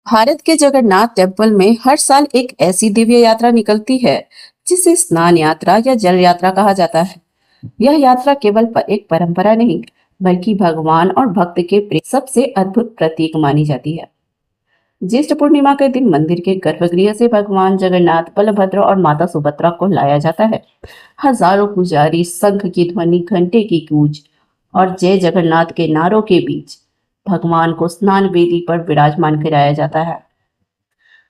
भारत के जगन्नाथ टेम्पल में हर साल एक ऐसी दिव्य यात्रा निकलती है जिसे स्नान यात्रा या जल यात्रा कहा जाता है। यह यात्रा केवल एक परंपरा नहीं, बल्कि भगवान और भक्त के प्रेम सबसे अद्भुत प्रतीक मानी जाती है। ज्येष्ठ पूर्णिमा के दिन मंदिर के गर्भगृह से भगवान जगन्नाथ, बलभद्र और माता सुभद्रा को लाया जाता है। हजारों पुजारी, शंख की ध्वनि, घंटे की गूंज और जय जगन्नाथ के नारों के बीच भगवान को स्नान वेदी पर विराजमान कराया जाता है।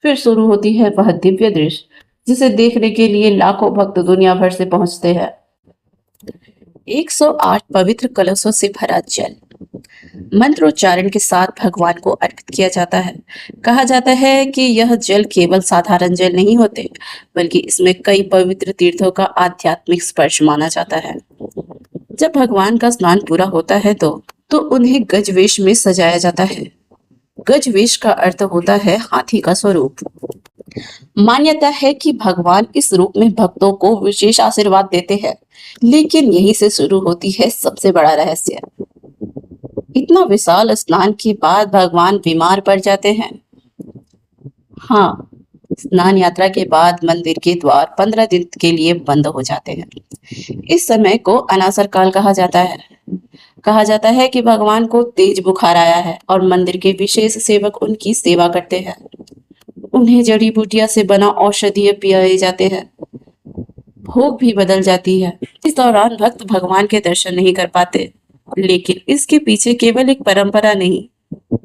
फिर शुरू होती है वह दिव्य दृश्य जिसे देखने के लिए लाखों भक्त दुनिया भर से पहुंचते हैं। 108 पवित्र कलशों से भरा जल मंत्रोच्चारण के साथ भगवान को अर्पित किया जाता है। कहा जाता है कि यह जल केवल साधारण जल नहीं होते, बल्कि इसमें कई पवित्र तीर्थों का आध्यात्मिक स्पर्श माना जाता है। जब भगवान का स्नान पूरा होता है तो उन्हें गजवेश में सजाया जाता है। गजवेश का अर्थ होता है हाथी का स्वरूप। मान्यता है कि भगवान इस रूप में भक्तों को विशेष आशीर्वाद देते हैं, लेकिन यहीं से शुरू होती है सबसे बड़ा रहस्य। इतना विशाल स्नान के बाद भगवान बीमार पड़ जाते हैं। हाँ, स्नान यात्रा के बाद मंदिर के द्वार 15 दिन के लिए बंद हो जाते हैं। इस समय को अनासर काल कहा जाता है। कहा जाता है कि भगवान को तेज बुखार आया है और मंदिर के विशेष सेवक उनकी सेवा करते हैं। उन्हें जड़ी बूटियां से बना औषधीय पिलाए जाते हैं। भोग भी बदल जाती है। इस दौरान भक्त भगवान के दर्शन नहीं कर पाते, लेकिन इसके पीछे केवल एक परंपरा नहीं,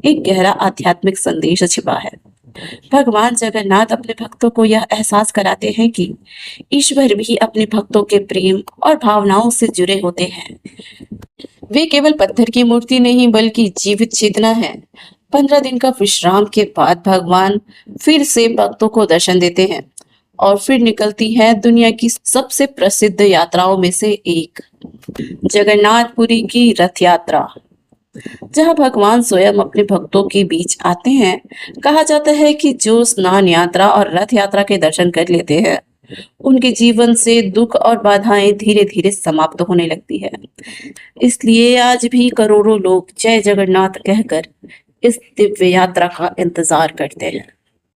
एक गहरा आध्यात्मिक संदेश छिपा है। भगवान जगन्नाथ अपने भक्तों को यह एहसास कराते हैं कि ईश्वर भी अपने भक्तों के प्रेम और भावनाओं से जुड़े होते हैं। वे केवल पत्थर की मूर्ति नहीं, बल्कि जीवित चेतना है। 15 दिन का विश्राम के बाद भगवान फिर से भक्तों को दर्शन देते हैं और फिर निकलती है दुनिया की सबसे प्रसिद्ध यात्राओं में से एक, जगन्नाथपुरी की रथ यात्रा, जहां भगवान स्वयं अपने भक्तों के बीच आते हैं। कहा जाता है कि जो स्नान यात्रा और रथ यात्रा के दर्शन कर लेते हैं, उनके जीवन से दुख और बाधाएं धीरे धीरे समाप्त होने लगती है। इसलिए आज भी करोड़ों लोग जय जगन्नाथ कहकर इस दिव्य यात्रा का इंतजार करते हैं।